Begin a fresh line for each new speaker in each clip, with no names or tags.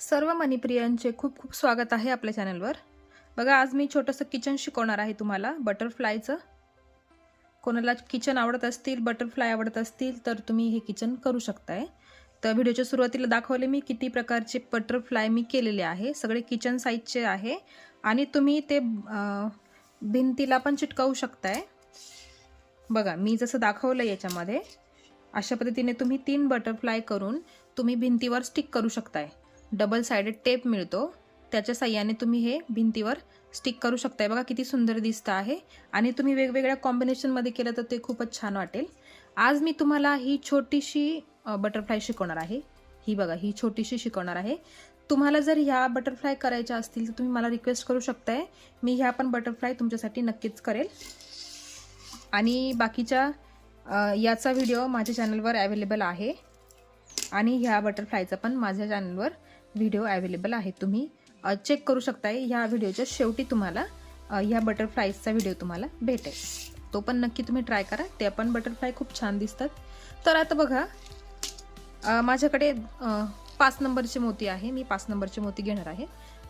सर्व मनीप्रियांचे खूप खूप स्वागत आहे आपल्या चॅनलवर। बघा, आज मी छोटंसं किचन शिकवणार आहे तुम्हाला बटरफ्लायचं। कोणाला किचन आवडत असतील, बटरफ्लाय आवडत असतील तर तुम्ही हे किचन करू शकताय। तर व्हिडिओच्या सुरुवातीला दाखवले मी किती प्रकारचे बटरफ्लाय मी केलेले आहे। सगळे किचन साइजचे आहे आणि तुम्ही ते भिंतीला पण चिटकवू शकताय। बघा, मी जसं दाखवलं याच्यामध्ये अशा पद्धतीने तुम्ही 3 बटरफ्लाय करून तुम्ही भिंतीवर स्टिक करू शकताय। डबल साइडेड टेप मिळतो, त्याच्या साहाय्याने तुम्ही हे भिंतीवर स्टिक करू शकताय। बघा किती सुंदर दिसतं आहे आणि तुम्ही वेगवेगळ्या कॉम्बिनेशन मध्ये केलं तर ते खूपच छान वाटेल। आज मी तुम्हाला ही छोटीशी बटरफ्लाय शिकवणार आहे। ही बघा, ही छोटीशी शिकवणार आहे। तुम्हाला जर ह्या बटरफ्लाय करायच्या असतील तर तुम्ही मला रिक्वेस्ट करू शकताय, मी ह्या पण बटरफ्लाय तुमच्यासाठी नक्कीच करेल। आणि बाकीच्या याचा व्हिडिओ माझ्या चॅनलवर अवेलेबल आहे आणि ह्या बटरफ्लायचा पण माझ्या चॅनलवर व्हिडिओ अवेलेबल आहे। तुम्ही चेक करू शकताय। ह्या व्हिडिओच्या शेवटी तुम्हाला ह्या बटरफ्लायचा व्हिडिओ तुम्हाला भेटेल, तो पण नक्की तुम्ही ट्राय करा। ते पण बटरफ्लाय खूप छान दिसतात। तर आता बघा, माझ्याकडे 5 नंबरचे मोती आहे। मी 5 नंबरचे मोती घेणार आहे,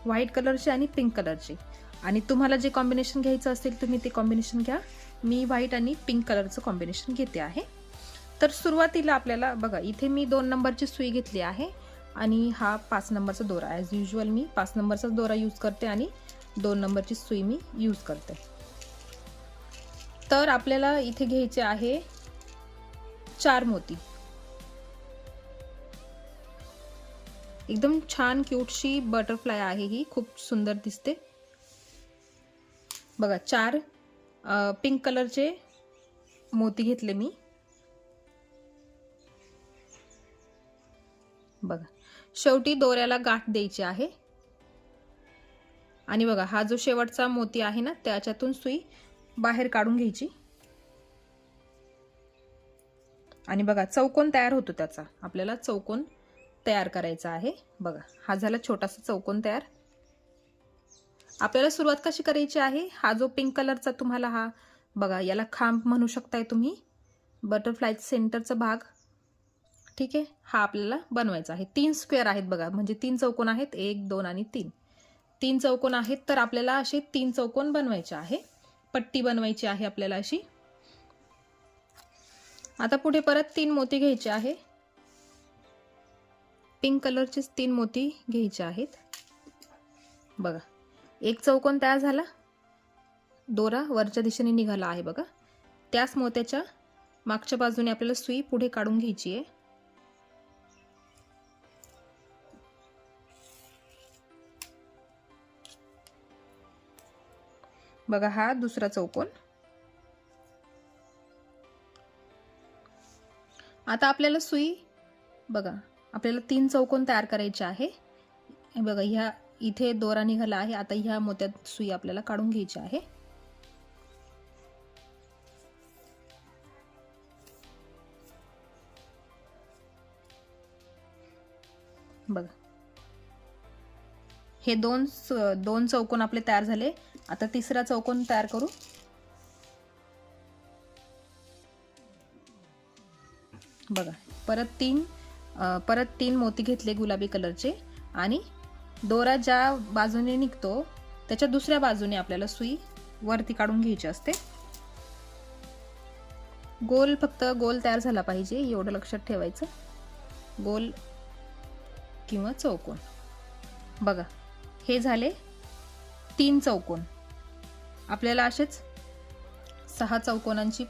व्हाईट कलरचे आणि पिंक कलरचे। आणि तुम्हाला जे कॉम्बिनेशन घ्यायचं असेल तुम्ही ते कॉम्बिनेशन घ्या। मी व्हाईट आणि पिंक कलरचं कॉम्बिनेशन घेते आहे। तर सुरुवातीला आपल्याला बघा, इथे मी 2 नंबरची सुई घेतली आहे आणि हा 5 नंबरचा दोरा। ॲज युजुअल मी 5 नंबरचा दोरा यूज करते आणि 2 नंबरची सुई मी यूज करते। तर आपल्याला इथे घ्यायचे आहे 4 मोती। एकदम छान क्यूटशी बटरफ्लाय आहे ही, खूप सुंदर दिसते। बघा, 4 पिंक कलरचे मोती घेतले मी। बघा, शेवटी दोऱ्याला गाठ द्यायची आहे आणि बघा, हा जो शेवटचा मोती आहे ना, त्याच्यातून सुई बाहेर काढून घ्यायची आणि बघा चौकोन तयार होतो त्याचा। आपल्याला चौकोन तयार करायचा आहे। बघा, हा झाला छोटासा चौकोन तयार। आपल्याला सुरुवात कशी करायची आहे, हा जो पिंक कलरचा तुम्हाला हा बघा, याला खांब म्हणू शकताय तुम्ही, बटरफ्लाय सेंटरचा भाग, ठीक आहे। हा आपल्याला बनवायचा आहे। 3 स्क्वेअर आहेत बघा, म्हणजे 3 चौकोन आहेत, 1 2 आणि 3। 3 चौकोन आहेत, तर आपल्याला असे 3 चौकोन बनवायचे आहे। पट्टी बनवायची आहे आपल्याला अशी। आता पुढे परत 3 मोती घ्यायचे आहे, पिंक कलरचे 3 मोती घ्यायचे आहेत। बघा, एक चौकोन तयार झाला, दोरा वरच्या दिशेने निघाला आहे बघा। त्याच मोत्याच्या मागच्या बाजूने आपल्याला सुई पुढे काढून घ्यायची आहे। बघा, हा दुसरा चौकोन। आता आपल्याला सुई बघा, आपल्याला 3 चौकोन तयार करायचे आहे। बघा, ह्या इथे दोरा निघाला आहे, आता ह्या मोत्यात सुई आपल्याला काढून घ्यायची आहे। बघा, हे दोन चौकोन आपले तयार झाले। आता तिसरा चौकोन तयार करू। बघा, परत तीन मोती घेतले गुलाबी कलरचे आणि दोरा ज्या बाजूने निघतो त्याच्या दुसऱ्या बाजूने आपल्याला सुई वरती काढून घ्यायची असते। गोल, फक्त गोल तयार झाला पाहिजे एवढं लक्षात ठेवायचं, गोल किंवा चौकोन। बघा, हे झाले 3 चौकोन। आपल्याला असेच 6 चौकोनांची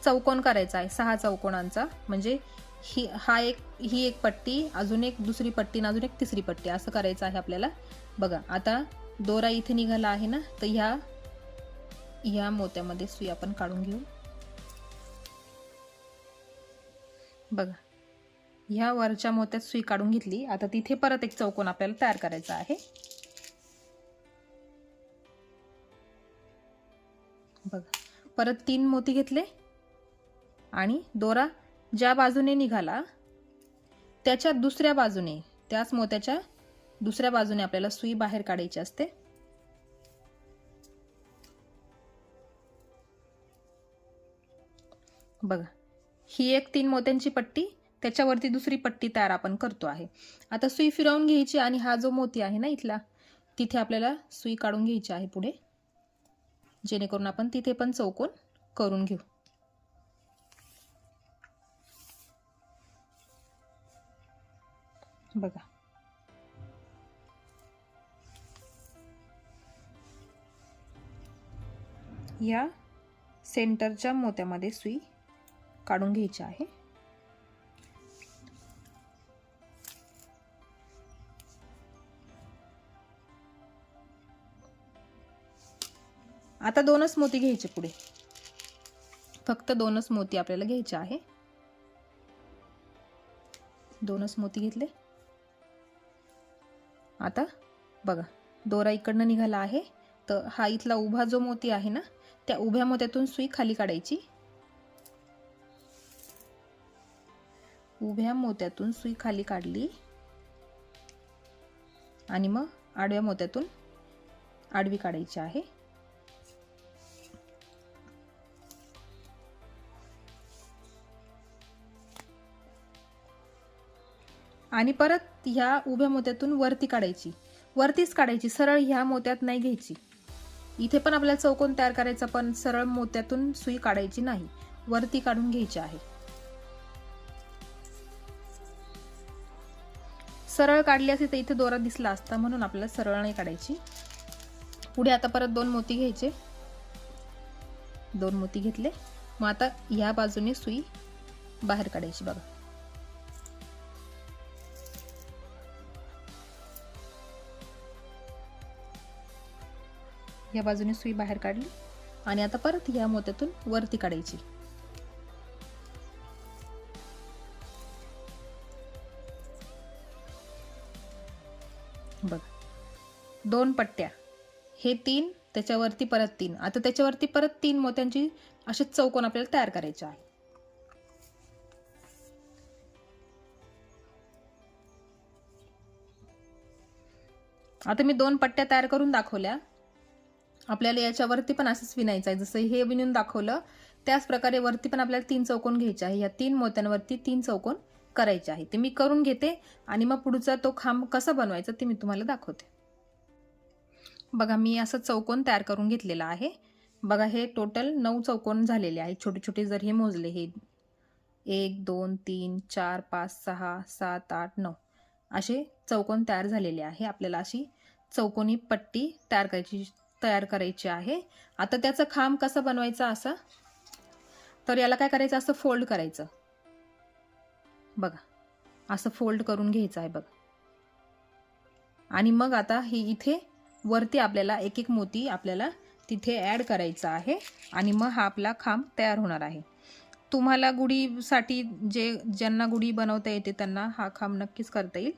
चौकोन करायचा आहे, 6 चौकोनांचा। म्हणजे ही एक पट्टी, अजून एक दुसरी पट्टी, अजून एक तिसरी पट्टी, असं करायचं आहे आपल्याला। बघा, आता दोरा इथे निघाला आहे ना, तर ह्या मोत्यामध्ये सुई आपण काढून घेऊ। बघा, ह्या वरच्या मोत्यात सुई काढून घेतली। आता तिथे परत एक चौकोन आपल्याला तयार करायचा आहे। बघा, परत 3 मोती घेतले आणि दोरा ज्या बाजूने निघाला त्याच्या दुसऱ्या बाजूने, त्याच मोत्याच्या दुसऱ्या बाजूने आपल्याला सुई बाहेर काढायची असते। बघा, ही एक 3 मोत्यांची पट्टी, त्याच्यावरती दुसरी पट्टी तयार आपण करतो आहे. आता सुई फिरवून घ्यायची आणि हा जो मोती आहे ना इथला, तिथे आपल्याला सुई काढून घ्यायची आहे पुढे, जेणेकरून आपण तिथे पण चौकोन करून घेऊ. बघा, या सेंटरच्या मोत्यामध्ये सुई काढून घ्यायची आहे. आता 2च मोती घ्यायचे पुढे, फक्त 2च मोती आपल्याला घ्यायचे आहे. 2च मोती घेतले. आता बघा, दोरा इकडनं निघाला आहे, तर हा इथला उभा जो मोती आहे ना, त्या उभ्या मोत्यातून सुई खाली काढायची. उभ्या मोत्यातून सुई खाली काढली आणि मग आडव्या मोत्यातून आडवी काढायची आहे. आणि परत ह्या उभ्या मोत्यातून वरती काढायची, वरतीच काढायची, सरळ ह्या मोत्यात नाही घ्यायची. इथे पण आपल्याला चौकोन तयार करायचा, पण सरळ मोत्यातून सुई काढायची नाही, वरती काढून घ्यायची आहे. सरळ काढली असती तर इथे दोरा दिसला असता, म्हणून आपल्याला सरळ नाही काढायची. पुढे आता परत 2 मोती घ्यायचे. 2 मोती घेतले. मग आता ह्या बाजूने सुई बाहेर काढायची. बघा, या बाजूने सुई बाहेर काढली आणि आता परत या मोत्यातून वरती काढायची. बघ, 2 पट्ट्या, हे 3, त्याच्यावरती परत 3. आता त्याच्यावरती परत 3 मोत्यांची असे चौकोन आपल्याला तयार करायचे आहे. आता मी 2 पट्ट्या तयार करून दाखवल्या. आपल्याला याच्यावरती पण असंच विणायचं आहे, जसं हे विणून दाखवलं त्याच प्रकारे वरती पण आपल्याला 3 चौकोन घ्यायचे आहे. या 3 मोत्यांवरती 3 चौकोन करायचे आहे. ते मी करून घेते आणि मग पुढचा तो खांब कसा बनवायचा ते मी तुम्हाला दाखवते. बघा, मी असं चौकोन तयार करून घेतलेला आहे. बघा, हे टोटल 9 चौकोन झालेले आहेत. छोटे छोटे जर हे मोजले, हे 1 2 3 4 5 6 7 8 9 असे चौकोन तयार झालेले आहे. आपल्याला अशी चौकोनी पट्टी तयार करायची आहे. आता त्याचा खांब कसा बनवायचा असा, तर याला काय करायचं, असं फोल्ड करायचं. बघा, असं फोल्ड करून घ्यायचं आहे. बघा, आणि मग आता हे इथे वरती आपल्याला एक एक मोती आपल्याला तिथे ॲड करायचा आहे आणि मग हा आपला खांब तयार होणार आहे. तुम्हाला गुढीसाठी ज्यांना गुढी बनवता येते त्यांना हा खांब नक्कीच करता येईल.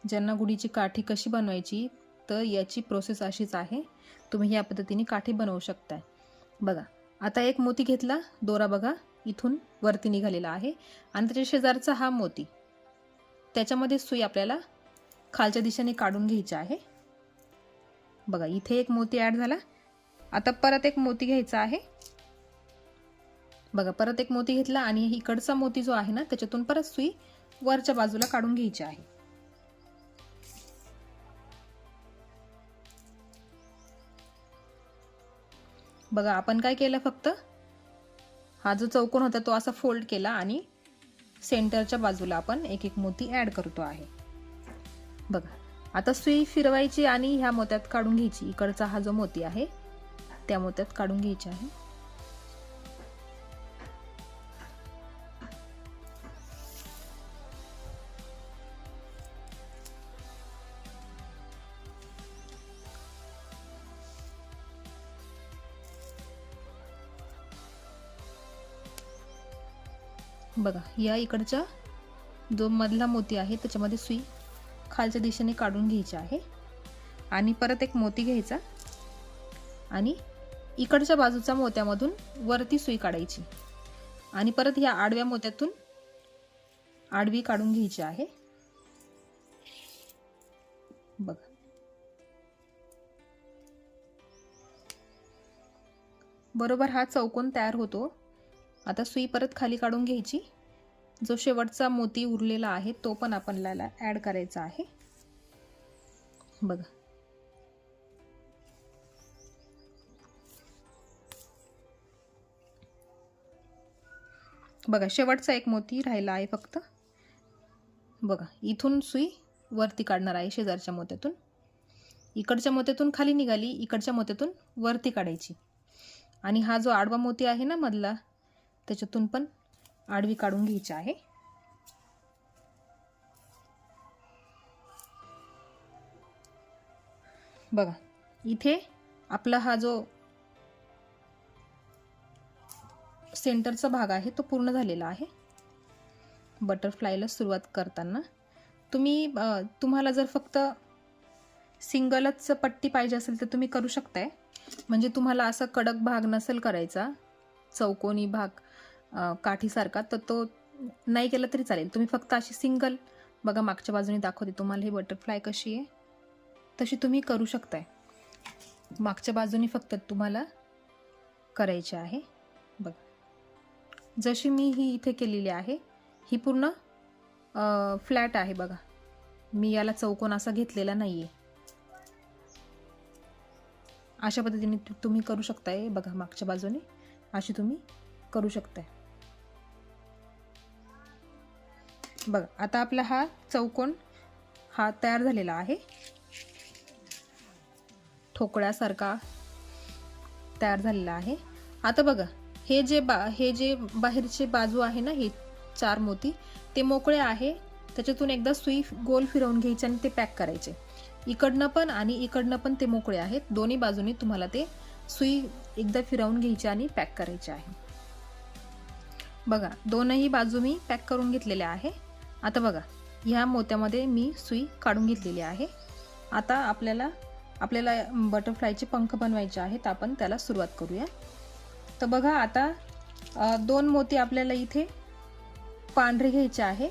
ज्यांना गुढीची काठी कशी बनवायची, तर याची प्रोसेस अशीच आहे. तुम्ही या पद्धतीने काठी बनवू शकता. बघा, आता एक मोती घेतला, दोरा बघा इथून वरती निघालेला आहे आणि त्याच्या शेजारचा हा मोती, त्याच्यामध्ये सुई आपल्याला खालच्या दिशेने काढून घ्यायची आहे. बघा, इथे एक मोती ॲड झाला. आता परत एक मोती घ्यायचा आहे. बघा, परत एक मोती घेतला आणि इकडचा मोती जो आहे ना, त्याच्यातून परत सुई वरच्या बाजूला काढून घ्यायची आहे. बघा, आपण काय केलं, फक्त हा जो चौकोन होता तो असा फोल्ड केला आणि सेंटरच्या बाजूला आपण एक एक मोती ॲड करतो आहे. बघा, आता सुई फिरवायची आणि ह्या मोत्यात काढून घ्यायची. इकडचा हा जो मोती आहे त्या मोत्यात काढून घ्यायची आहे. बघा, या इकडचा जो मधला मोती आहे त्याच्यामध्ये सुई खालच्या दिशेने काढून घ्यायची आहे आणि परत एक मोती घ्यायचा आणि इकडच्या बाजूच्या मोत्यामधून वरती सुई काढायची आणि परत ह्या आडव्या मोत्यातून आडवी काढून घ्यायची आहे. बघा, बरोबर हा चौकोन तयार होतो. आता सुई परत खाली काढून घ्यायची जो शेवटचा मोती उरलेला आहे तो पण आपल्याला ॲड करायचा आहे। बघा, बघा शेवटचा एक मोती राहिला आहे फक्त। बघा, इथून सुई वरती काढणार आहे शेजारच्या मोत्यातून, इकडच्या मोत्यातून खाली निघाली, इकडच्या मोत्यातून वरती काढायची आणि हा जो आडवा मोती आहे ना मधला, त्याच्यातून पण आडवी काढून घ्यायची आहे। बघा, इथे आपला हा जो सेंटरचा भाग आहे तो पूर्ण झालेला आहे। बटरफ्लायला सुरुवात करताना तुम्हाला जर फक्त सिंगलच पट्टी पाहिजे असेल तर तुम्ही करू शकताय, म्हणजे तुम्हाला असा कडक भाग नसेल करायचा, चौकोनी भाग काठीसारखा, तर तो नाही केला तरी चालेल। तुम्ही फक्त अशी सिंगल, बघा मागच्या बाजूने दाखवते तुम्हाला ही बटरफ्लाय कशी आहे, तशी तुम्ही करू शकताय। मागच्या बाजूने फक्त तुम्हाला करायचे आहे। बघा, जशी मी ही इथे केलेली आहे, ही पूर्ण फ्लॅट आहे। बघा, मी याला चौकोन असा घेतलेला नाहीये। अशा पद्धतीने तुम्ही करू शकताय। बघा, मागच्या बाजूने अशी तुम्ही करू शकताय। बघा, आता आपला हा चौकोन हा तयार झालेला आहे, ठोकळ्यासारखा तयार झालेला आहे। आता बघा, हे जे बाहेरचे बाजू आहे ना, हे 4 मोती ते मोकळे आहे, त्याच्यातून एकदा सुई गोल फिरवून घ्यायची आणि ते पॅक करायचे। इकडनं पण आणि इकडनं पण ते मोकळे आहेत, दोन्ही बाजूनी तुम्हाला ते सुई एकदा फिरवून घ्यायची आणि पॅक करायचे आहे। बघा, दोनही बाजू मी पॅक करून घेतलेल्या आहे। आता बघा, ह्या मोत्यामध्ये मी सुई काढून घेतलेली आहे। आता आपल्याला बटरफ्लायचे पंख बनवायचे आहेत, आपण त्याला सुरुवात करूया। तर बघा, आता 2 मोती आपल्याला इथे पांढरे घ्यायचे आहे,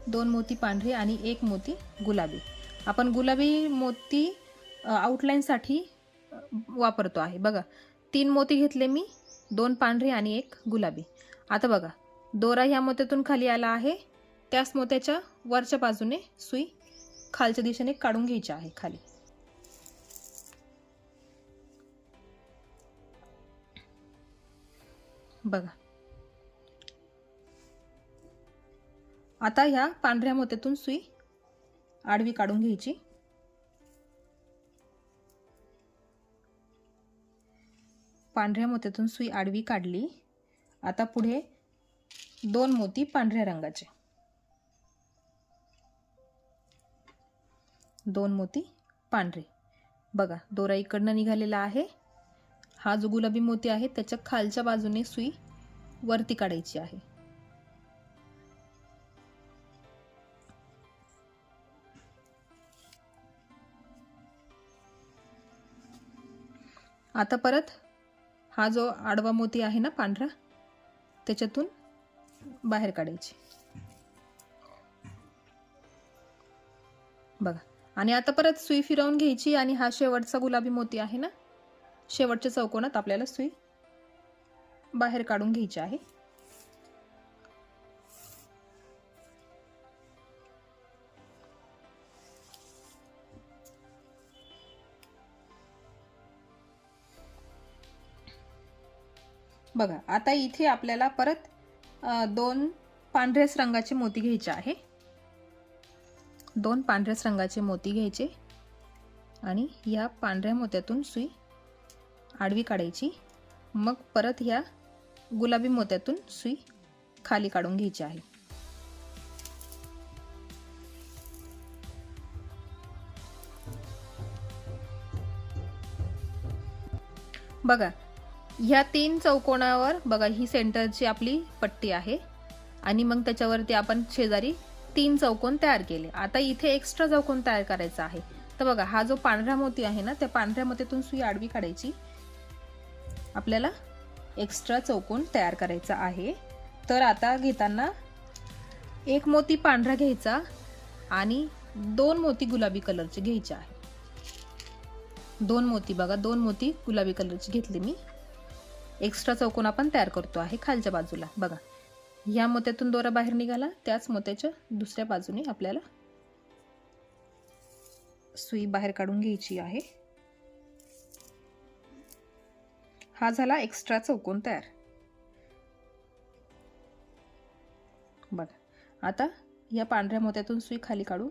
2 मोती पांढरे आणि 1 मोती गुलाबी। आपण गुलाबी मोती आउटलाईनसाठी वापरतो आहे। बघा, 3 मोती घेतले मी, 2 पांढरे आणि 1 गुलाबी। आता बघा, दोरा ह्या मोत्यातून खाली आला आहे, त्याच मोत्याच्या वरच्या बाजूने सुई खालच्या दिशेने काढून घ्यायची आहे खाली। बघा, आता ह्या पांढऱ्या मोत्यातून सुई आडवी काढून घ्यायची। पांढऱ्या मोत्यातून सुई आडवी काढली। आता पुढे 2 मोती पांढऱ्या रंगाचे, 2 मोती पांढरे। बघा, दोरा इकडनं निघालेला आहे, हा जो गुलाबी मोती आहे त्याच्या खालच्या बाजूने सुई वरती काढायची आहे। आता परत हा जो आडवा मोती आहे ना पांढरा, त्याच्यातून बाहेर काढायची। बघा, आणि आता परत सुई फिरवून घ्यायची आणि हा शेवटचा गुलाबी मोती आहे ना, शेवटच्या चौकोनात आपल्याला सुई बाहेर काढून घ्यायची आहे। बघा, आता इथे आपल्याला परत 2 पांढऱ्याच रंगाचे मोती घ्यायचे आहे, 2 पांढऱ्याच रंगाचे मोती घ्यायचे आणि या पांढऱ्या मोत्यातून सुई आडवी काढायची। मग परत या गुलाबी मोत्यातून सुई खाली काढून घ्यायची आहे। बघा, ह्या 3 चौकोनावर बघा, ही सेंटरची आपली पट्टी आहे आणि मग त्याच्यावरती आपण शेजारी 3 चौकोन तयार केले। आता इथे एक्स्ट्रा चौकोन तयार करायचा आहे। तर बघा, हा जो पांढरा मोती आहे ना, त्या पांढऱ्या मोत्यातून सुई आडवी काढायची, आपल्याला एक्स्ट्रा चौकोन तयार करायचा आहे। तर आता घेताना 1 मोती पांढरा घ्यायचा आणि 2 मोती गुलाबी कलरचे घ्यायचे आहे। 2 मोती, बघा 2 मोती गुलाबी कलरचे घेतले मी। एक्स्ट्रा चौकोन आपण तयार करतो आहे खालच्या बाजूला। बघा, या मोत्यातून दोरा बाहेर निघाला, त्याच मोत्याच्या दुसऱ्या बाजूने आपल्याला सुई बाहेर काढून घ्यायची आहे. हा झाला एक्स्ट्रा चौकोन तयार. बघा, आता या पांढऱ्या मोत्यातून सुई खाली काढू.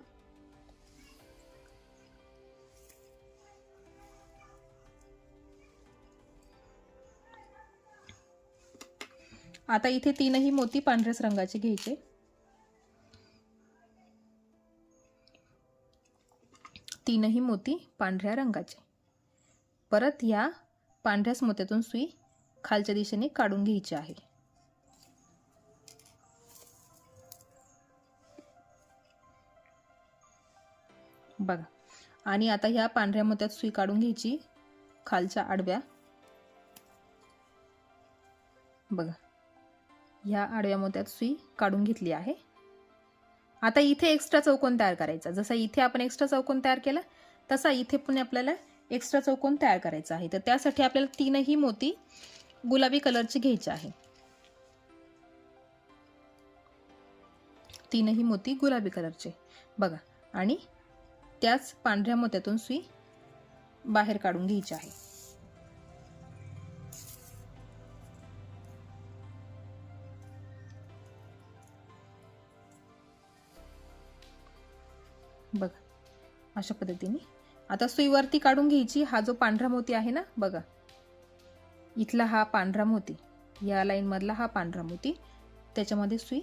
आता इथे तीनही मोती पांढऱ्याच रंगाचे घ्यायचे. तीनही मोती पांढऱ्या रंगाचे. परत या पांढऱ्याच मोत्यातून सुई खालच्या दिशेने काढून घ्यायची आहे. बघा, आणि आता ह्या पांढऱ्या मोत्यात सुई काढून घ्यायची खालच्या आडव्या. बघा, ह्या आडव्या मोत्यात सुई काढून घेतली आहे. आता इथे एक्स्ट्रा चौकोन तयार करायचा. जसा इथे आपण एक्स्ट्रा चौकोन तयार केला तसा इथे पण आपल्याला एक्स्ट्रा चौकोन तयार करायचा आहे. तर त्यासाठी आपल्याला तीनही मोती गुलाबी कलरचे घ्यायचे आहे. तीनही मोती गुलाबी कलरचे. बघा, आणि त्याच पांढऱ्या मोत्यातून सुई बाहेर काढून घ्यायची आहे. बघा, अशा पद्धतीने आता सुई वरती काढून घ्यायची. हा जो पांढरा मोती आहे ना, बघा इथला हा पांढरा मोती, या लाईन मधला हा पांढरा मोती, त्याच्यामध्ये सुई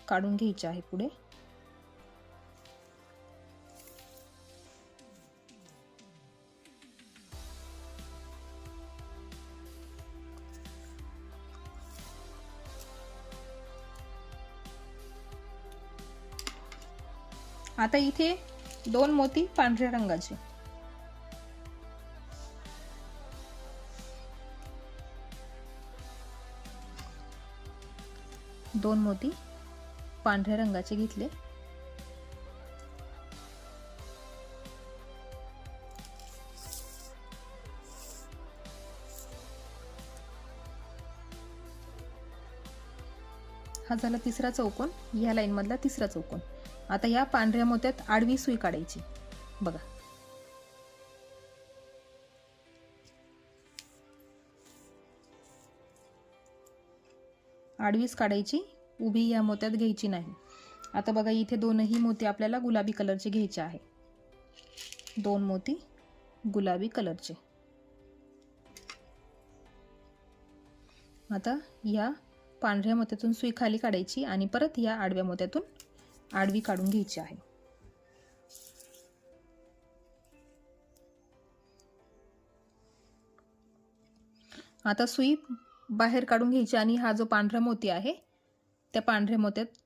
काढून घ्यायची आहे पुढे. आता इथे दोन मोती पांढऱ्या रंगाचे. दोन मोती पांढऱ्या रंगाचे घेतले. हा झाला तिसरा चौकोन, या लाईन मधला तिसरा चौकोन. आता या पांढऱ्या मोत्यात आडवी सुई काढायची. बघा, आडवीच काढायची, उभी या मोत्यात घ्यायची नाही. आता बघा, इथे दोनही मोती आपल्याला गुलाबी कलरचे घ्यायचे आहे. दोन मोती गुलाबी कलरचे. आता या पांढऱ्या मोत्यातून सुई खाली काढायची आणि परत या आडव्या मोत्यातून आडवी काढून घ्यायची आहे. आता सुई बाहेर काढून घ्यायची आणि हा जो पांढरा मोती आहे त्या पांढऱ्या मोत्यात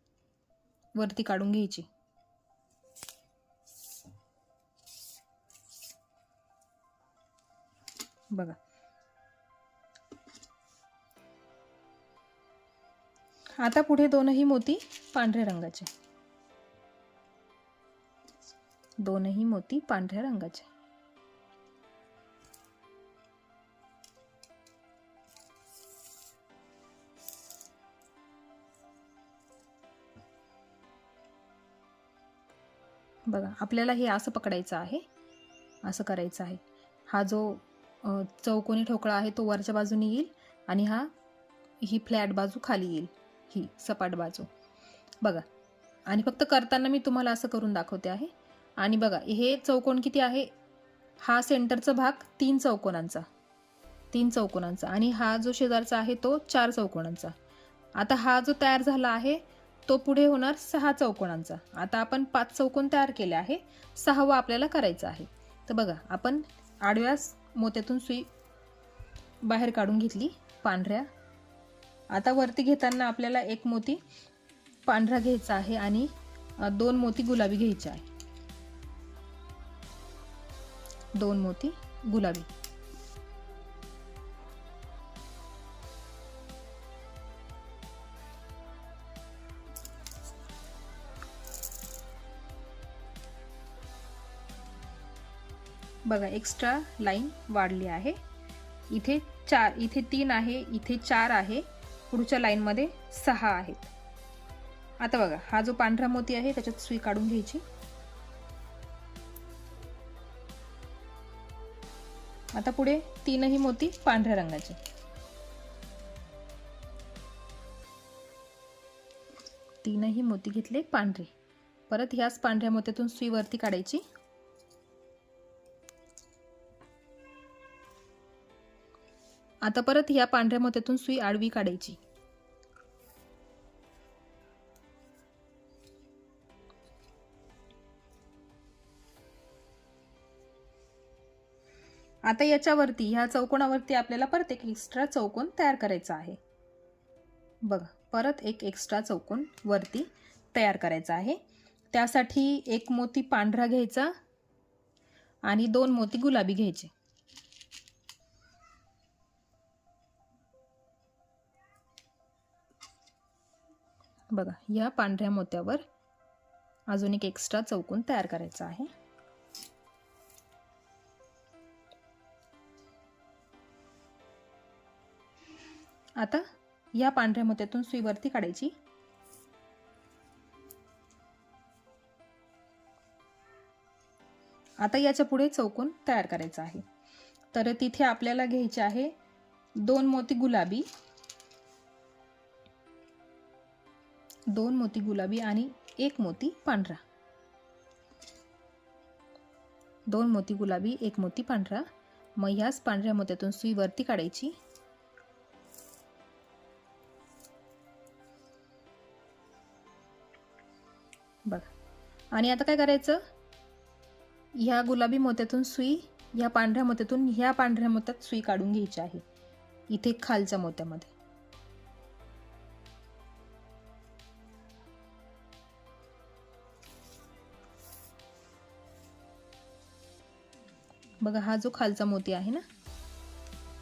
वरती काढून घ्यायची. बघा, आता पुढे दोनही मोती पांढऱ्या रंगाचे. दोनही मोती पांढऱ्या रंगाचे. बघा, आपल्याला हे असं पकडायचं आहे, असं करायचं आहे. हा जो चौकोनी ठोकळा आहे तो वरच्या बाजूने येईल आणि ही फ्लॅट बाजू खाली येईल, ही सपाट बाजू. बघा, आणि फक्त करताना मी तुम्हाला असं करून दाखवते आहे. आणि बघा, हे चौकोन किती आहे, हा सेंटरचा भाग 3 चौकोनांचा आणि हा जो शेजारचा आहे तो 4 चौकोनांचा. आता हा जो तयार झाला आहे तो पुढे होणार 6 चौकोनांचा. आता आपण 5 चौकोन तयार केले आहे, 6वा आपल्याला करायचा आहे. तर बघा, आपण आडव्या मोत्यातून सुई बाहेर काढून घेतली पांढऱ्या. आता वरती घेताना आपल्याला एक मोती पांढरा घ्यायचा आहे आणि 2 मोती गुलाबी घ्यायचे आहे. 2 मोती गुलाबी. बघा, एक्स्ट्रा लाईन वाढली आहे. इथे 3 आहे, इथे 4 आहे पुढच्या लाईनमध्ये 6 आहेत. आता बघा हा जो पांढरा मोती आहे त्याच्यात सुई काढून घ्यायची. आता पुढे 3ही मोती पांढऱ्या रंगाचे. तीनही मोती घेतले पांढरे. परत ह्याच पांढऱ्या मोत्यातून सुई वरती काढायची. आता परत ह्या पांढऱ्या मोत्यातून सुई आडवी काढायची. आता याच्यावरती ह्या चौकोनावरती आपल्याला परत एक एक्स्ट्रा चौकोन तयार करायचा आहे. बघा परत एक एक्स्ट्रा चौकोन वरती तयार करायचा आहे. त्यासाठी एक मोती पांढरा घ्यायचा आणि 2 मोती गुलाबी घ्यायचे. बघा या पांढऱ्या मोत्यावर अजून एक एक्स्ट्रा चौकोन तयार करायचा आहे. आता या पांढऱ्या मोत्यातून सुई वरती काढायची. आता याच्या पुढे चौकोन तयार करायचा आहे. तर तिथे आपल्याला घ्यायचे आहे 2 मोती गुलाबी, 2 मोती गुलाबी आणि 1 मोती पांढरा. 2 मोती गुलाबी 1 मोती पांढरा. मग ह्याच पांढऱ्या मोत्यातून सुई वरती काढायची. बघा आणि आता काय करायचं, ह्या गुलाबी मोत्यातून सुई ह्या पांढऱ्या मोत्यातून ह्या पांढऱ्या मोत्यात सुई काढून घ्यायची आहे इथे खालच्या मोत्यामध्ये. बघा हा जो खालचा मोती आहे ना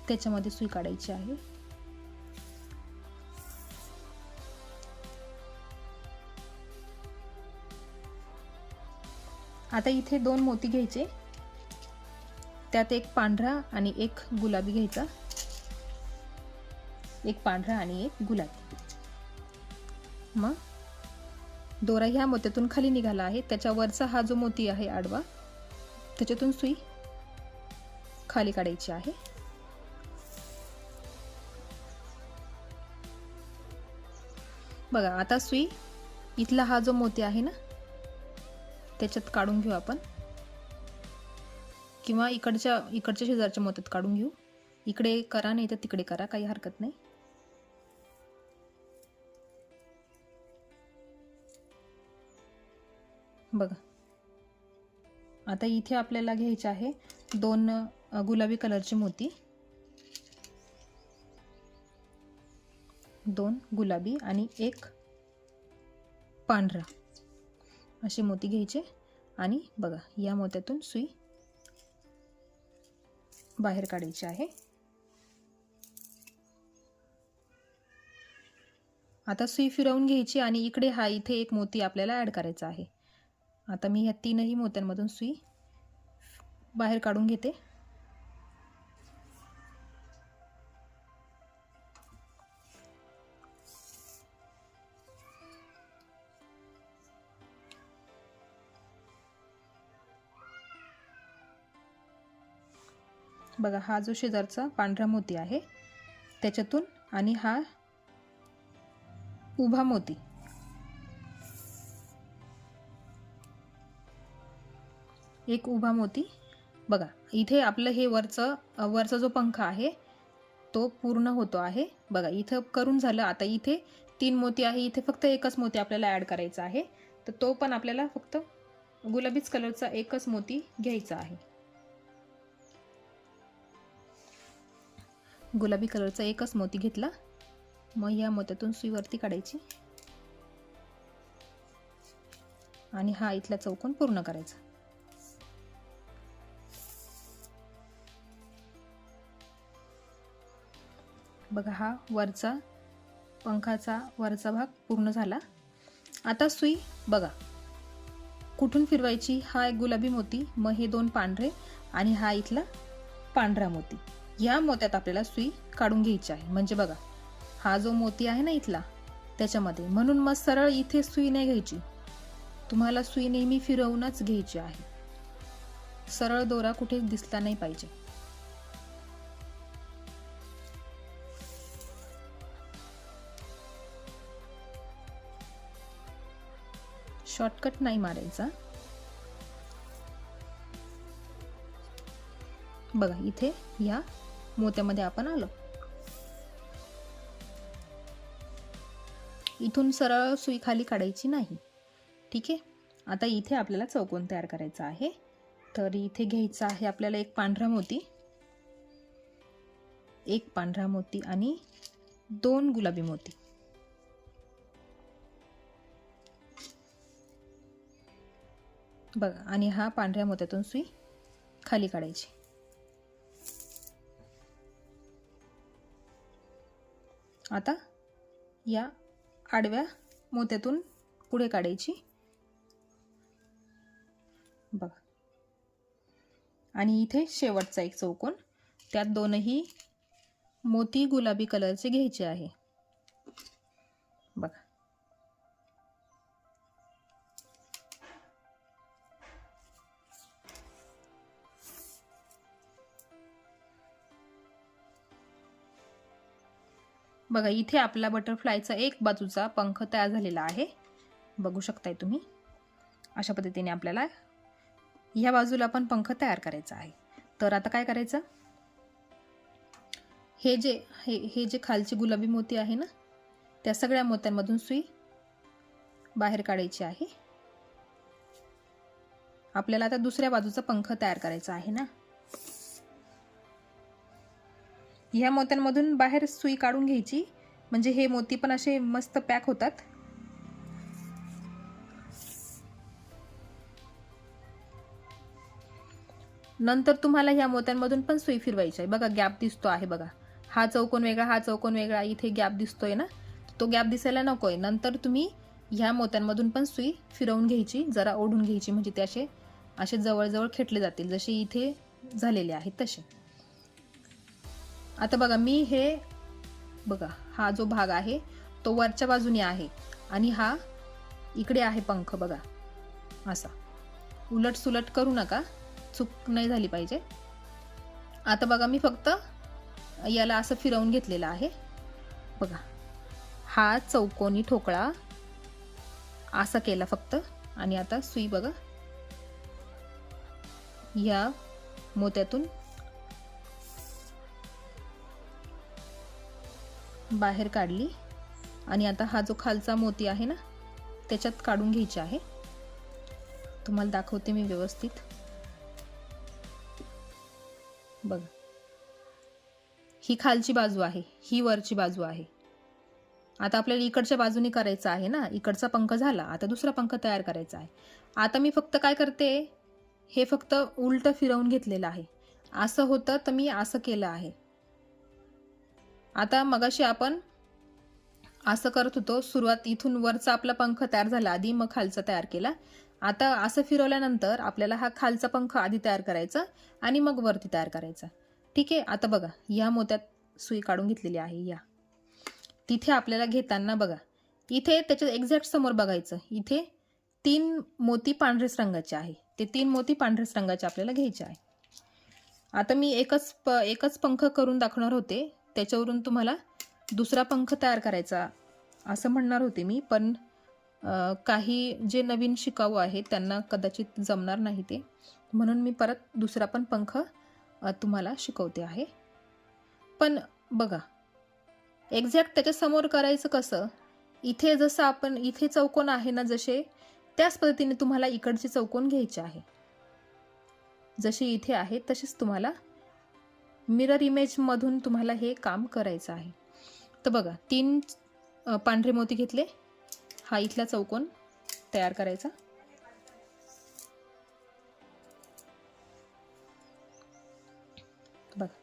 त्याच्यामध्ये सुई काढायची आहे. आता इथे 2 मोती घ्यायचे, त्यात एक पांढरा आणि एक गुलाबी घ्यायचा. एक पांढरा आणि एक गुलाबी. मग दोरा ह्या मोत्यातून खाली निघाला आहे, त्याच्यावरचा हा जो मोती आहे आडवा त्याच्यातून सुई खाली काढायची आहे. बघा आता सुई इथला हा जो मोती आहे ना त्याच्यात काढून घेऊ आपण, किंवा इकडच्या शेजारच्या मोत्यात काढून घेऊ. इकडे करा नाही तर तिकडे करा, काही हरकत नाही. बघा आता इथे आपल्याला घ्यायचे आहे 2 गुलाबी कलरचे मोती, 2 गुलाबी आणि 1 पांढरा असे मोती घ्यायचे. आणि बघा या मोत्यातून सुई बाहेर काढायची आहे. आता सुई फिरवून घ्यायची आणि इकडे हा इथे एक मोती आपल्याला ऍड करायचा आहे. आता मी ह्या 3ही मोत्यांमधून सुई बाहेर काढून घेते. बघा हा जो शेजारचा पांढरा मोती आहे त्याच्यातून आणि हा उभा मोती एक उभा मोती. बघा इथे आपलं हे वरचा जो पंखा आहे तो पूर्ण होतो आहे. बघा इथं करून झालं. आता इथे 3 मोती आहे, इथे फक्त एकच मोती आपल्याला ऍड करायचा आहे. तर तो पण आपल्याला फक्त गुलाबीच कलरचा एकच मोती घ्यायचा आहे. गुलाबी कलरचा एकच मोती घेतला. मग या मोत्यातून सुई वरती काढायची आणि हा इथला चौकोन पूर्ण करायचा. बघा हा वरचा पंखाचा वरचा भाग पूर्ण झाला. आता सुई बघा कुठून फिरवायची, हा एक गुलाबी मोती, मग हे 2 पांढरे आणि हा इथला पांढरा मोती. या मोत्यात आपल्याला सुई काढून घ्यायची आहे. म्हणजे बघा हा जो मोती आहे ना इथला त्याच्यामध्ये, म्हणून मग सरळ इथे सुई नाही घ्यायची, तुम्हाला सुई नेहमी फिरवूनच घ्यायची आहे. सरळ दोरा कुठे दिसला नाही पाहिजे. शॉर्टकट नाही मारायचा. बघा इथे या मोत्यामध्ये आपण आलो. इथून सरळ सुई खाली काढायची नाही. ठीक आहे. आता इथे आपल्याला चौकोन तयार करायचा आहे. तर इथे घ्यायचा आहे आपल्याला एक पांढरा मोती आणि 2 गुलाबी मोती. बघा, आणि हा पांढऱ्या मोत्यातून सुई खाली काढायची. आता या आडव्या मोत्यातून पुढे काढायची. बघा, आणि इथे शेवटचा एक चौकोन, त्यात 2ही मोती गुलाबी कलरचे घ्यायचे आहे. बघा, बघा इथे आपला बटरफ्लायचा एक बाजूचा पंख तयार झालेला आहे. बघू शकताय तुम्ही. अशा पद्धतीने आपल्याला या बाजूला पण पंख तयार करायचा आहे. तर आता काय करायचं, हे जे खालची गुलाबी मोती आहे ना, त्या सगळ्या मोत्यांमधून सुई बाहेर काढायची आहे. आपल्याला आता दुसऱ्या बाजूचा पंख तयार करायचा आहे ना. ह्या मोत्यांमधून बाहेर सुई काढून घ्यायची, म्हणजे हे मोती पण असे मस्त पॅक होतात. नंतर तुम्हाला ह्या मोत्यांमधून पण सुई फिरवायची आहे. बघा गॅप दिसतो आहे. बघा, हा चौकोन वेगळा, हा चौकोन वेगळा, इथे गॅप दिसतोय ना, तो गॅप दिसायला नकोय. नंतर तुम्ही ह्या मोत्यांमधून पण सुई फिरवून घ्यायची, जरा ओढून घ्यायची, म्हणजे ते असे जवळजवळ खेटले जातील, जसे इथे झालेले आहेत तसे. आता बघा, बघा हा जो भाग आहे तो वरच्या बाजूने आहे आणि हा इकडे आहे पंख. बघा, असा उलट सुलट करू नका, चूक नाही झाली पाहिजे. आता बघा, मी फक्त याला असं फिरवून घेतलेलं आहे. बघा, हा चौकोनी ठोकळा असा केला फक्त, आणि आता सुई बघा या मोत्यातून बाहेर काढली, आणि आता हा जो खालचा मोती आहे ना त्याच्यात काढून घ्यायची आहे. तुम्हाला दाखवते मी व्यवस्थित. बघा, ही खालची बाजू आहे, ही वरची बाजू आहे. आता आपल्याला इकडच्या बाजूने करायचं आहे ना, इकडचा पंख झाला, आता दुसरा पंख तयार करायचा आहे. आता मी फक्त काय करते, हे फक्त उलट फिरवून घेतलेलं आहे. असं होतं तर मी असं केलं आहे. आता मगाशी आपण असं करत होतो, सुरुवात इथून वरचा आपला पंख तयार झाला आधी, मग खालचा तयार केला. आता असं फिरवल्यानंतर आपल्याला हा खालचा पंख आधी तयार करायचा आणि मग वरती तयार करायचा. ठीक आहे. आता बघा, या मोत्यात सुई काढून घेतलेली आहे. या तिथे आपल्याला घेताना बघा, इथे त्याच्या एक्झॅक्ट समोर बघायचं, इथे 3 मोती पांढऱ्याच रंगाचे आहे. ते 3 मोती पांढऱ्याच रंगाचे आपल्याला घ्यायचे आहे. आता मी एकच पंख करून दाखवणार होते, त्याच्यावरून तुम्हाला दुसरा पंख तयार करायचा असं म्हणणार होते मी, पण काही जे नवीन शिकाऊ आहेत त्यांना कदाचित जमणार नाही ते, म्हणून मी परत दुसरा पण पंख तुम्हाला शिकवते आहे. पण बघा, एक्झॅक्ट त्याच्या समोर करायचं कसं, इथे जसं आपण इथे चौकोन आहे ना जसे, त्याच पद्धतीने तुम्हाला इकडचे चौकोन घ्यायचे आहे. जसे इथे आहे तसेच तुम्हाला मिरर इमेज मधून तुम्हाला हे काम करायचं आहे. तर बघा, 3 पांढरे मोती घेतले, हा इथला चौकोन तयार करायचा. बघा,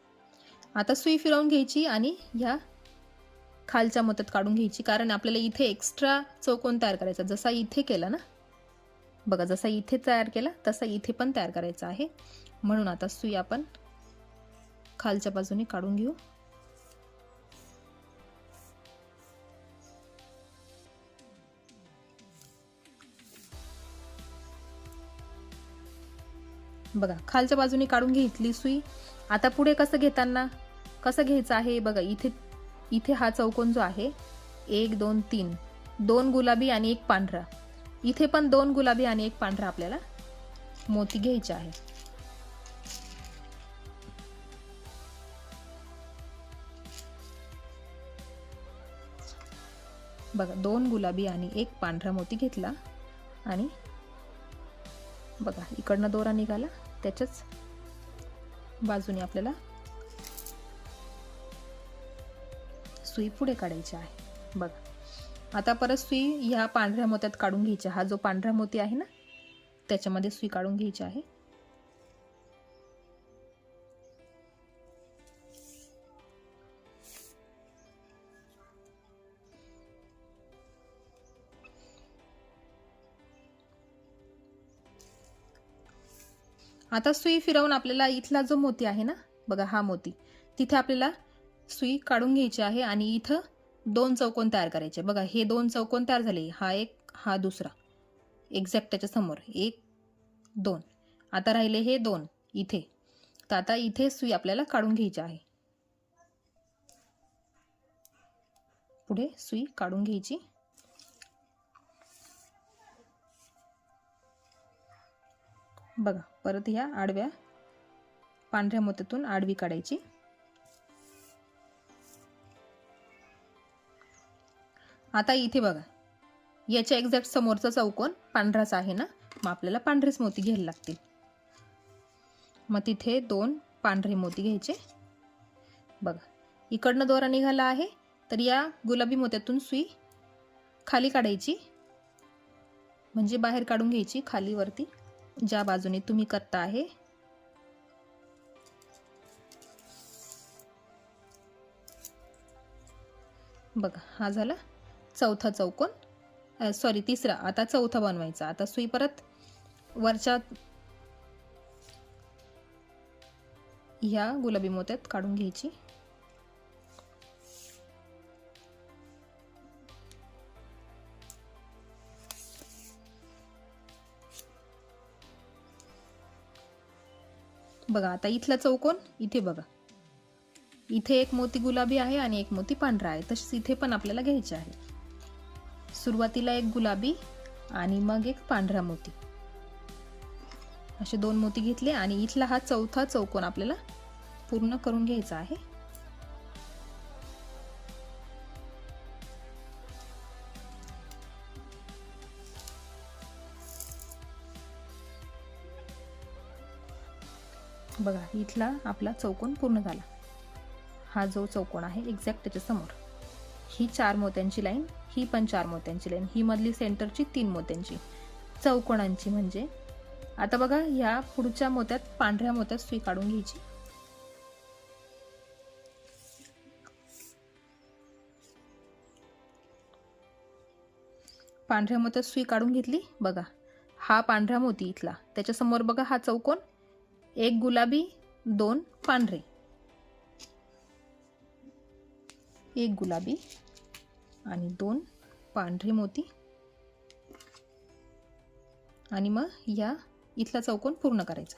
आता सुई फिरवून घ्यायची आणि ह्या खालच्या मोत्यात काढून घ्यायची, कारण आपल्याला इथे एक्स्ट्रा चौकोन तयार करायचा. जसा इथे केला ना, बघा जसा इथे तयार केला तसा इथे पण तयार करायचा आहे. म्हणून आता सुई आपण खालच्या बाजूने काढून घेऊ. बघा खालच्या बाजूने काढून घेतली सुई. आता पुढे कसं घ्यायचं आहे बघा. इथे हा चौकोन जो आहे 1 2 3, 2 गुलाबी आणि 1 पांढरा. इथे पण 2 गुलाबी आणि 1 पांढरा आपल्याला मोती घ्यायचे आहे. बघा 2 गुलाबी आणि 1 पांढरा मोती घेतला आणि बघा इकडनं दोरा निघाला, त्याच्याच बाजूने आपल्याला सुई पुढे काढायची आहे. बघा आता परत सुई ह्या पांढऱ्या मोत्यात काढून घ्यायची. हा जो पांढरा मोती आहे ना त्याच्यामध्ये सुई काढून घ्यायची आहे. आता सुई फिरवून आपल्याला इथला जो मोती आहे ना बघा, हा मोती तिथे आपल्याला सुई काढून घ्यायची आहे आणि इथं 2 चौकोन तयार करायचे. बघा हे 2 चौकोन तयार झाले, हा एक हा दुसरा एक्झॅक्ट त्याच्या समोर 1 2. आता राहिले हे 2 इथे. तर आता इथे सुई आपल्याला काढून घ्यायची आहे. पुढे सुई काढून घ्यायची. बघा परत ह्या आडव्या पांढऱ्या मोत्यातून आडवी काढायची. आता इथे बघा याच्या एक्झॅक्ट समोरचा चौकोन पांढराच आहे ना, मग आपल्याला पांढरेच मोती घ्यायला लागतील. मग तिथे 2 पांढरे मोती घ्यायचे. बघा इकडनं दोरा निघाला आहे, तर या गुलाबी मोत्यातून सुई खाली काढायची, म्हणजे बाहेर काढून घ्यायची खाली वरती ज्या बाजूने तुम्ही करता आहे. बघा हा झाला चौथा चौकोन, सॉरी तिसरा. आता चौथा बनवायचा. आता सुई परत वरच्या ह्या गुलाबी मोत्यात काढून घ्यायची. बघा आता इथला चौकोन इथे बघा, इथे एक मोती गुलाबी आहे आणि एक मोती पांढरा आहे. तसेच इथे पण आपल्याला घ्यायचे आहे. सुरुवातीला एक गुलाबी आणि मग एक पांढरा मोती, असे 2 मोती घेतले आणि इथला हा चौथा चौकोन आपल्याला पूर्ण करून घ्यायचा आहे. बघा इथला आपला चौकोन पूर्ण झाला. हा जो चौकोन आहे एक्झॅक्ट त्याच्या समोर ही 4 मोत्यांची लाईन, ही पण 4 मोत्यांची लाईन, ही मधली सेंटरची 3 मोत्यांची चौकोनांची. म्हणजे आता बघा ह्या पुढच्या मोत्यात पांढऱ्या मोत्यात सुई काढून घ्यायची. पांढऱ्या मोत्यात सुई काढून घेतली. बघा हा पांढरा मोती इथला, त्याच्या समोर बघा हा चौकोन, 1 गुलाबी 2 पांढरे, 1 गुलाबी आणि 2 पांढरे मोती आणि मग या इथला चौकोन पूर्ण करायचा.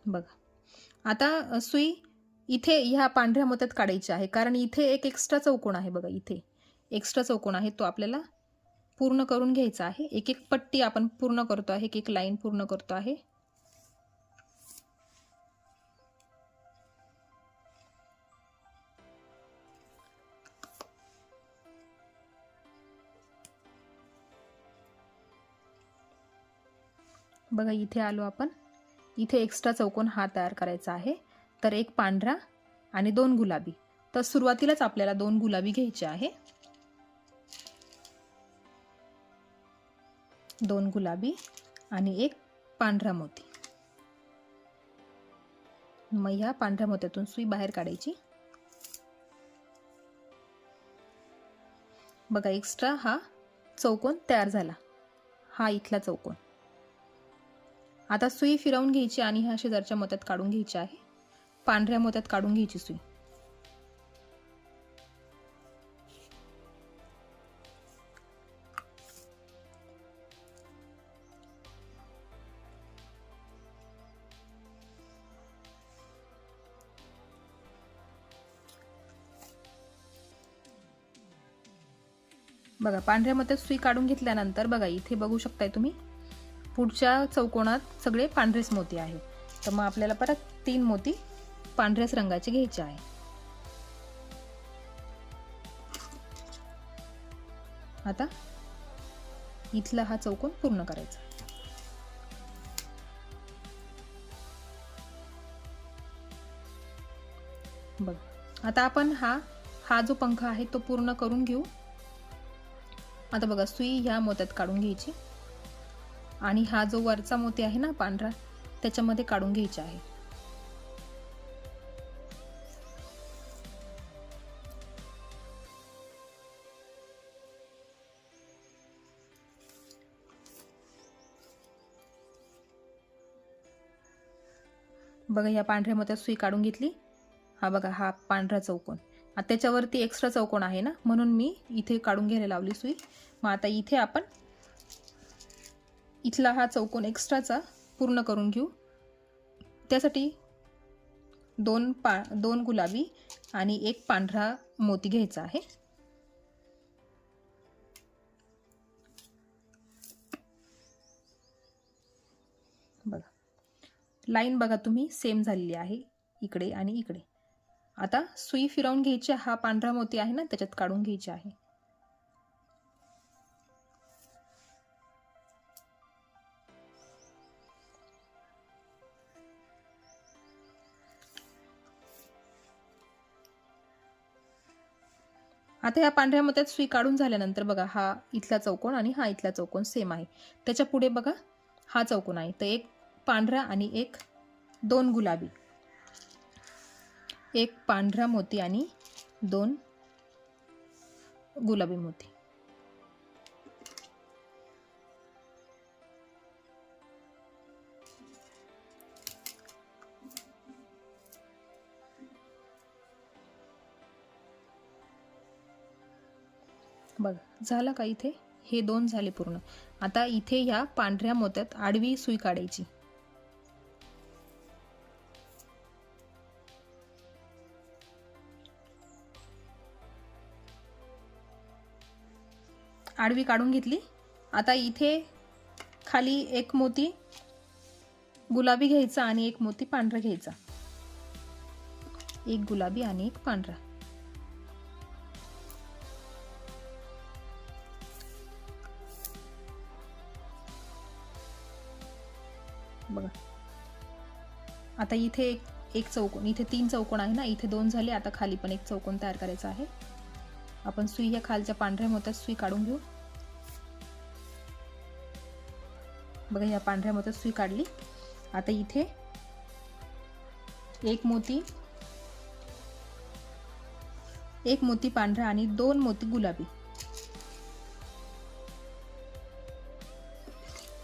बघा आता सुई इथे ह्या पांढऱ्या मोत्यात काढायची आहे, कारण इथे एक एक्स्ट्रा चौकोन आहे. बघा इथे एक्स्ट्रा चौकोन आहे, तो आपल्याला पूर्ण करून घ्यायचा आहे. एक एक पट्टी आपण पूर्ण करतो आहे, एक एक लाईन पूर्ण करतो आहे. बघा इथे आलो आपण. इथे एक्स्ट्रा चौकोन हा तयार करायचा आहे. तर एक पांढरा आणि 2 गुलाबी. तर सुरुवातीलाच आपल्याला 2 गुलाबी घ्यायचे आहे. 2 गुलाबी आणि 1 पांढरा मोती. मग ह्या पांढऱ्या मोत्यातून सुई बाहेर काढायची. बघा एक्स्ट्रा हा चौकोन तयार झाला, हा इथला चौकोन. आता सुई फिरवून घ्यायची आणि ह्या शेजारच्या मोत्यात काढून घ्यायची आहे. पांढऱ्या मोत्यात काढून घ्यायची सुई. बघा पांढऱ्या मोत्यात सुई काढून घेतल्यानंतर बघा इथे बघू शकताय तुम्ही पुढच्या चौकोनात सगळे पांढरेच मोती आहे. तर मग आपल्याला परत 3 मोती पांढऱ्याच रंगाचे घ्यायचे आहे. आता इथला हा चौकोन पूर्ण करायचा. बघ आता आपण हा जो पंख आहे तो पूर्ण करून घेऊ. आता बघा सुई ह्या मोत्यात काढून घ्यायची आणि हा जो वरचा मोती आहे ना पांढरा त्याच्यामध्ये काढून घ्यायचा आहे. बघा या पांढऱ्या मोत्यात सुई काढून घेतली. हा बघा हा पांढरा चौकोन, आता त्याच्यावरती एक्स्ट्रा चौकोन आहे ना म्हणून मी इथे काढून घ्यायला लावली सुई. मग आता इथे आपण इथला हा चौकोन एक्स्ट्राचा पूर्ण करून घेऊ. त्यासाठी दोन गुलाबी आणि एक पांढरा मोती घ्यायचा आहे. बघा लाईन बघा तुम्ही सेम झालेली आहे इकडे आणि इकडे. आता सुई फिरवून घ्यायची, हा पांढरा मोती आहे ना त्याच्यात काढून घ्यायचे आहे. आता या पांढऱ्या मोत्यात सुई काढून झाल्यानंतर बघा हा इथला चौकोन आणि हा इथला चौकोन सेम आहे. त्याच्या पुढे बघा हा चौकोन आहे, तर एक पांढरा आणि दोन गुलाबी, एक पांढरा मोती आणि 2 गुलाबी मोती. बघ झालं का, इथे हे 2 झाले पूर्ण. आता इथे ह्या पांढऱ्या मोत्यात आडवी सुई काढायची. आडवी काढून घेतली. आता इथे खाली एक मोती गुलाबी घ्यायचा आणि एक मोती पांढरा घ्यायचा. एक गुलाबी आणि एक पांढरा. बघा आता इथे एक चौकोन, इथे 3 चौकोन आहे ना, इथे 2 झाले. आता खाली पण एक चौकोन तयार करायचा आहे. आपण सुई या खालच्या पांढऱ्या मोत्यात सुई काढून घेऊ. बघा या पांढऱ्या मोत्यात सुई काढली. आता इथे एक मोती पांढरा आणि 2 मोती गुलाबी.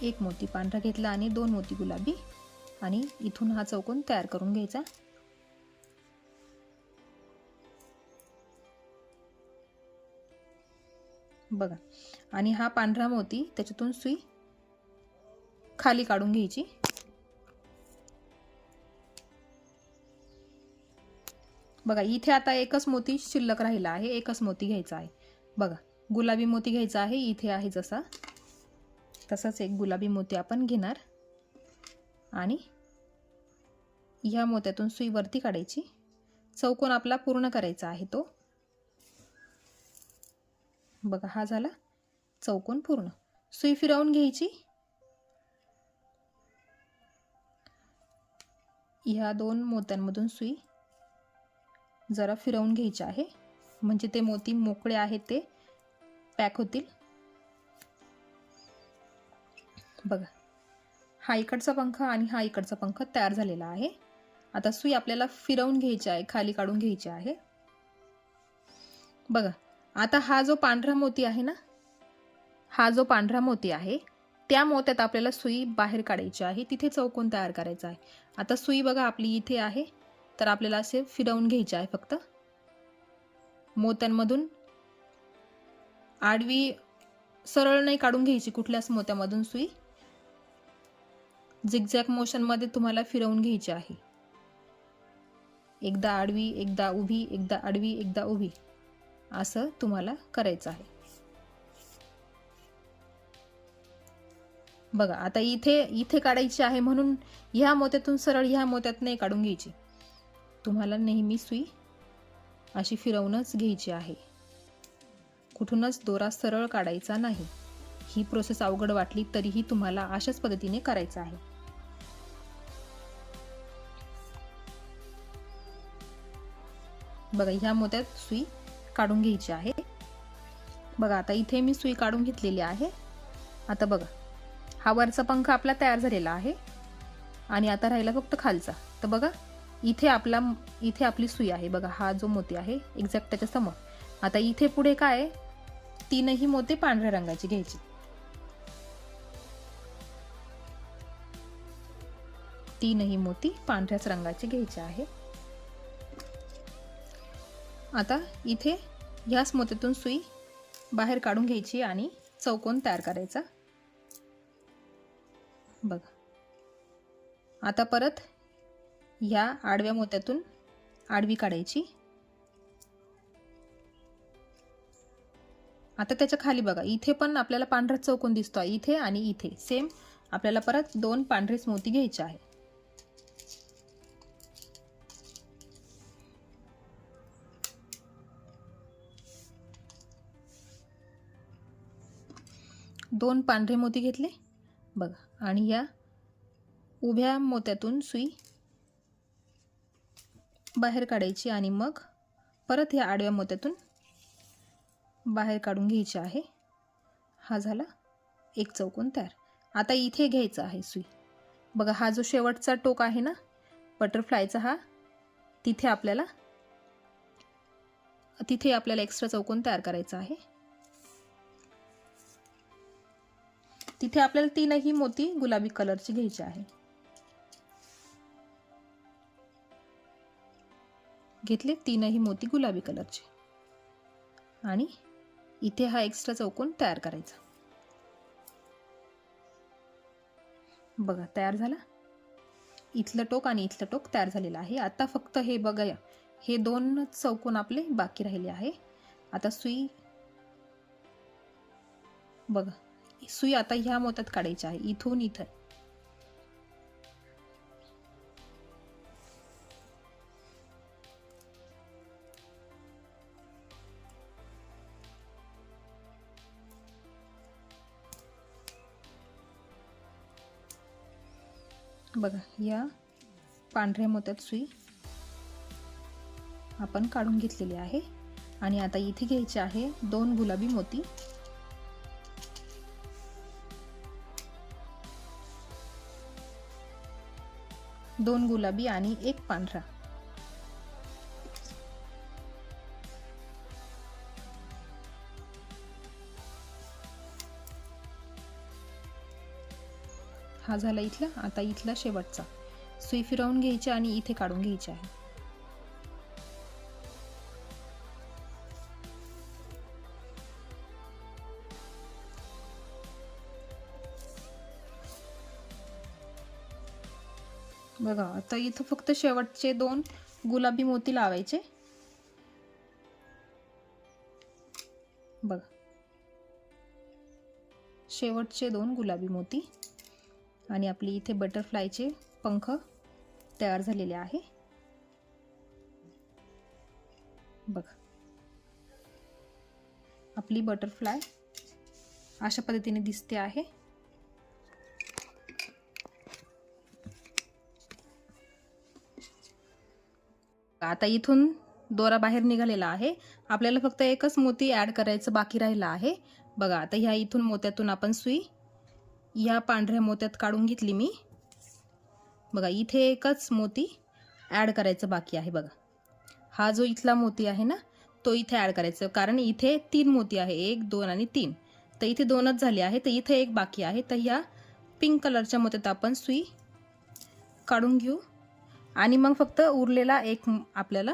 एक मोती पांढरा घेतला आणि 2 मोती गुलाबी आणि इथून हा चौकोन तयार करून घ्यायचा. बघा आणि हा पांढरा मोती त्याच्यातून सुई खाली काढून घ्यायची. बघा इथे आता एकच मोती शिल्लक राहिला आहे, एकच मोती घ्यायचा आहे. बघा गुलाबी मोती घ्यायचा आहे, इथे आहे जसा तसाच एक गुलाबी मोती आपण घेणार आणि ह्या मोत्यातून सुई वरती काढायची. चौकोन आपला पूर्ण करायचा आहे तो. बघा हा झाला चौकोन पूर्ण. सुई फिरवून घ्यायची. ह्या 2 मोत्यांमधून सुई जरा फिरवून घ्यायची आहे म्हणजे ते मोती मोकळे आहेत ते पॅक होतील. बघा हा इकडचा पंख आणि हा इकडचा पंख तयार झालेला आहे. आता सुई आपल्याला फिरवून घ्यायची आहे, खाली काढून घ्यायची आहे. बघा आता हा जो पांढरा मोती आहे ना, हा जो पांढरा मोती आहे त्या मोत्यात आपल्याला सुई बाहेर काढायची आहे. तिथे चौकोन तयार करायचा आहे. आता सुई बघा आपली इथे आहे, तर आपल्याला असे फिरवून घ्यायचे आहे. फक्त मोत्यांमधून आडवी सरळ नाही काढून घ्यायची कुठल्याच मोत्यामधून सुई. झिगझॅग मोशन मध्ये तुम्हाला फिरवून घ्यायची आहे. एकदा आडवी, एकदा उभी, एकदा आडवी, एकदा उभी, असं तुम्हाला करायचं आहे. बघा आता इथे काढायची आहे म्हणून ह्या मोत्यातून सरळ ह्या मोत्यात नाही काढून घ्यायची, तुम्हाला नेहमी सुई अशी फिरवूनच घ्यायची आहे, कुठूनच दोरा सरळ काढायचा नाही। ही प्रोसेस अवघड वाटली तरीही तुम्हाला अशाच पद्धतीने करायचं आहे। बघा ह्या मोत्यात सुई काढून घ्यायची आहे। बघा आता इथे मी सुई काढून घेतलेली आहे। आता बघा हा वरचा पंख आपला तयार झालेला आहे आणि आता राहिला फक्त खालचा। तर बघा इथे आपली सुई आहे, बघा हा जो मोती आहे एक्झॅक्ट त्याच्या समोर। आता इथे पुढे काय, तीनही मोती पांढऱ्या रंगाची घ्यायची। तीनही मोती पांढऱ्याच रंगाचे घ्यायचे आहे। आता इथे ह्याच मोत्यातून सुई बाहेर काढून घ्यायची आणि चौकोन तयार करायचा। बघा आता परत ह्या आडव्या मोत्यातून आडवी काढायची। आता त्याच्या खाली बघा इथे पण आपल्याला पांढरा चौकोन दिसतो, इथे आणि इथे सेम आपल्याला परत दोन पांढरेच मोती घ्यायचे आहे। दोन पांढरे मोती घेतले बघा आणि या उभ्या मोत्यातून सुई बाहेर काढायची आणि मग परत या आडव्या मोत्यातून बाहेर काढून घ्यायची आहे। हा झाला एक चौकोन तयार। आता इथे घ्यायचा आहे सुई, बघा हा जो शेवटचा टोक आहे ना बटरफ्लायचा, हा तिथे आपल्याला एक्स्ट्रा चौकोन तयार करायचा आहे। तिथे आपल्याला तीनही मोती गुलाबी कलरची घ्यायची आहे। घेतले तीनही मोती गुलाबी कलरचे आणि इथे हा एक्स्ट्रा चौकोन तयार करायचा। बघा तयार झाला, इथलं टोक आणि इथलं टोक तयार झालेलं आहे। आता फक्त हे बघा हे दोन चौकोन आपले बाकी राहिले आहे। आता सुई बघा, सुई आता ह्या मोत्यात काढायची आहे, इथून इथं। बघा या पांढऱ्या मोत्यात सुई आपण काढून घेतलेली आहे आणि आता इथे घ्यायचे आहे दोन गुलाबी मोती। दोन गुलाबी आणि एक पांढरा। हा झाला इथला। आता इथला शेवटचा सुई फिरवून घ्यायची आणि इथे काढून घ्यायची आहे। बघा आता इथं फक्त शेवटचे दोन गुलाबी मोती लावायचे। बघा शेवटचे दोन गुलाबी मोती आणि आपली इथे बटरफ्लायचे पंख तयार झालेले आहे। बघा आपली बटरफ्लाय अशा पद्धतीने दिसते आहे। आता इथून दोरा बाहेर निघालेला आहे, आपल्याला फक्त एकच मोती ऍड करायचं बाकी राहिला आहे। बघा आता ह्या इथून मोत्यातून आपण सुई या पांढऱ्या मोत्यात काढून घेतली मी। बघा इथे एकच मोती ऍड करायचं बाकी आहे। बघा हा जो इथला मोती आहे ना तो इथे ऍड करायचा, कारण इथे तीन मोती आहे, 1 2 आणि 3, तर इथे दोनच झाले आहे, तर इथे एक बाकी आहे। तर ह्या पिंक कलरच्या मोत्यात आपण सुई काढून घेऊ आणि मग फक्त उरलेला एक आपल्याला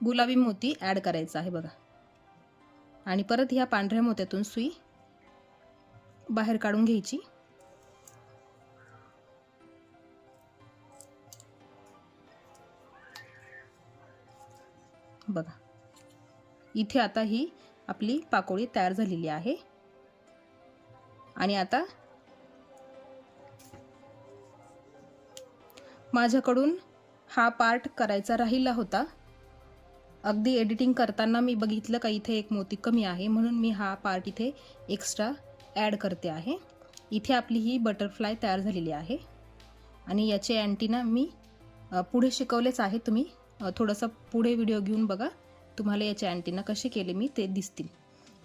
गुलाबी मोती ऍड करायचा आहे। बघा आणि परत ह्या पांढऱ्या मोत्यातून सुई बाहेर काढून घ्यायची। बघा इथे आता ही आपली पाकोळी तयार झालेली आहे आणि आता माझ्याकडून हा पार्ट करायचा राहिला होता. अगदी एडिटिंग करताना मी बघितलं का इथे एक मोती कमी आहे, म्हणून मी हा पार्ट इथे एक्स्ट्रा ॲड करते आहे. इथे आपली ही बटरफ्लाय तयार झालेली आहे आणि याचे अँटिना मी पुढे शिकवलेच आहे. तुम्ही थोडंसं पुढे व्हिडिओ घेऊन बघा, तुम्हाला याचे अँटिना कसे केले मी ते दिसतील.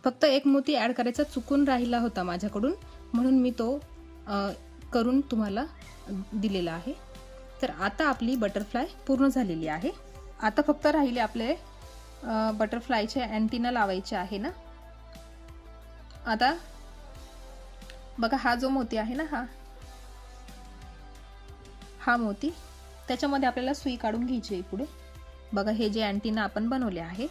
फक्त एक मोती ॲड करायचा चुकून राहिला होता माझ्याकडून, म्हणून मी तो करून तुम्हाला दिलेला आहे. तर आता आपली बटरफ्लाय पूर्ण झालेली आहे. आता फक्त राहिले आपले बटरफ्लायचे अँटिना लावायचे आहे ना. आता बघा हा जो मोती आहे ना, हा मोती, त्याच्यामध्ये आपल्याला सुई काढून घ्यायची आहे. पुढे बघा हे जे अँटिना आपण बनवले आहे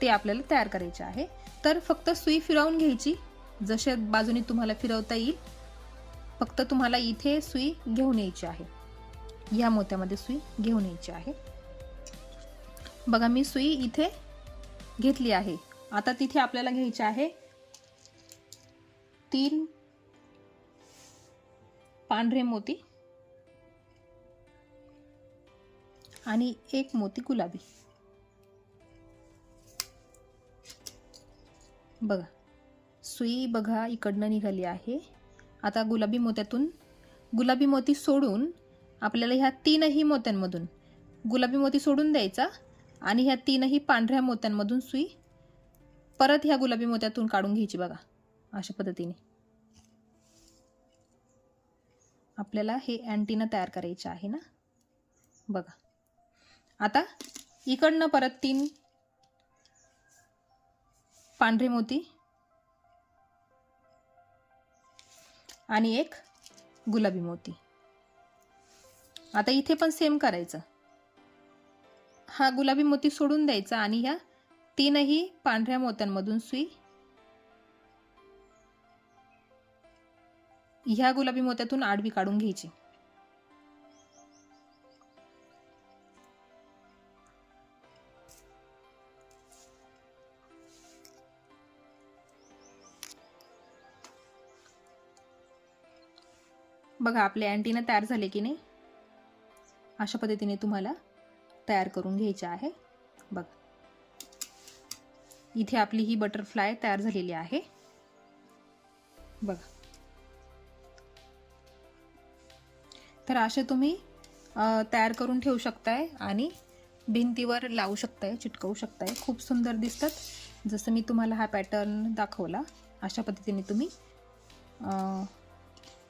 ते आपल्याला तयार करायचे आहे. तर फक्त सुई फिरवून घ्यायची, जशा बाजूने तुम्हाला फिरवता येईल. फक्त तुम्हाला इथे सुई घेऊन यायची आहे, या मोत्यामध्ये सुई घेऊन यायची आहे. बघा मी सुई इथे घेतली आहे. आता तिथे आपल्याला घ्यायचे आहे 3 पांढरे मोती आणि 1 मोती गुलाबी. बघा सुई बघा इकडनं निघाली आहे. आता गुलाबी मोती सोडून आपल्याला ह्या 3ही मोत्यांमधून गुलाबी मोती सोडून द्यायचा आणि ह्या 3ही पांढऱ्या मोत्यांमधून सुई परत ह्या गुलाबी मोत्यातून काढून घ्यायची. बघा अशा पद्धतीने आपल्याला हे अँटिना तयार करायचे आहे ना. बघा आता इकडनं परत 3 पांढरे मोती आणि 1 गुलाबी मोती. आता इथे पण सेम करायचं. हा गुलाबी मोती सोडून द्यायचा आणि ह्या 3ही पांढऱ्या मोत्यांमधून सुई ह्या गुलाबी मोत्यातून आडवी काढून घ्यायची. बघा आपले अँटिना तयार झाले की नाही. अशा पद्धतीने तुम्हाला तयार करून घ्यायचे आहे. बघा इथे आपली ही बटरफ्लाय तयार झालेली आहे. बघा तर असे तुम्ही तयार करून ठेवू शकताय आणि भिंतीवर लावू शकताय, चिटकवू शकताय. खूप सुंदर दिसतात. जसं मी तुम्हाला हा पॅटर्न दाखवला अशा पद्धतीने तुम्ही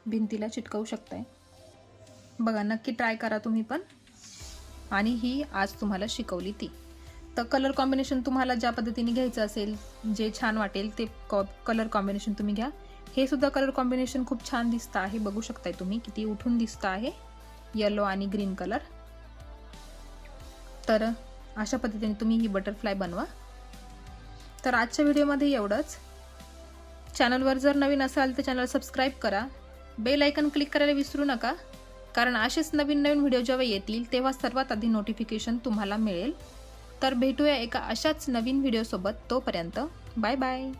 भिंतीला चिटकवू शकताय. बघा नक्की ट्राय करा तुम्ही पण. आणि ही आज तुम्हाला शिकवली ती. तर कलर कॉम्बिनेशन तुम्हाला ज्या पद्धतीने घ्यायचं असेल, जे छान वाटेल ते कलर कॉम्बिनेशन तुम्ही घ्या. हे सुद्धा कलर कॉम्बिनेशन खूप छान दिसतं आहे. बघू शकताय तुम्ही किती उठून दिसतं आहे, येलो आणि ग्रीन कलर. तर अशा पद्धतीने तुम्ही ही बटरफ्लाय बनवा. तर आजच्या व्हिडिओमध्ये एवढंच. चॅनलवर जर नवीन असाल तर चॅनल सबस्क्राईब करा. बेल आयकन क्लिक करायला विसरू नका, कारण असेच नवीन नवीन व्हिडिओ जेव्हा येतील तेव्हा सर्वात आधी नोटिफिकेशन तुम्हाला मिळेल. तर भेटूया एका अशाच नवीन व्हिडिओसोबत. तोपर्यंत बाय बाय.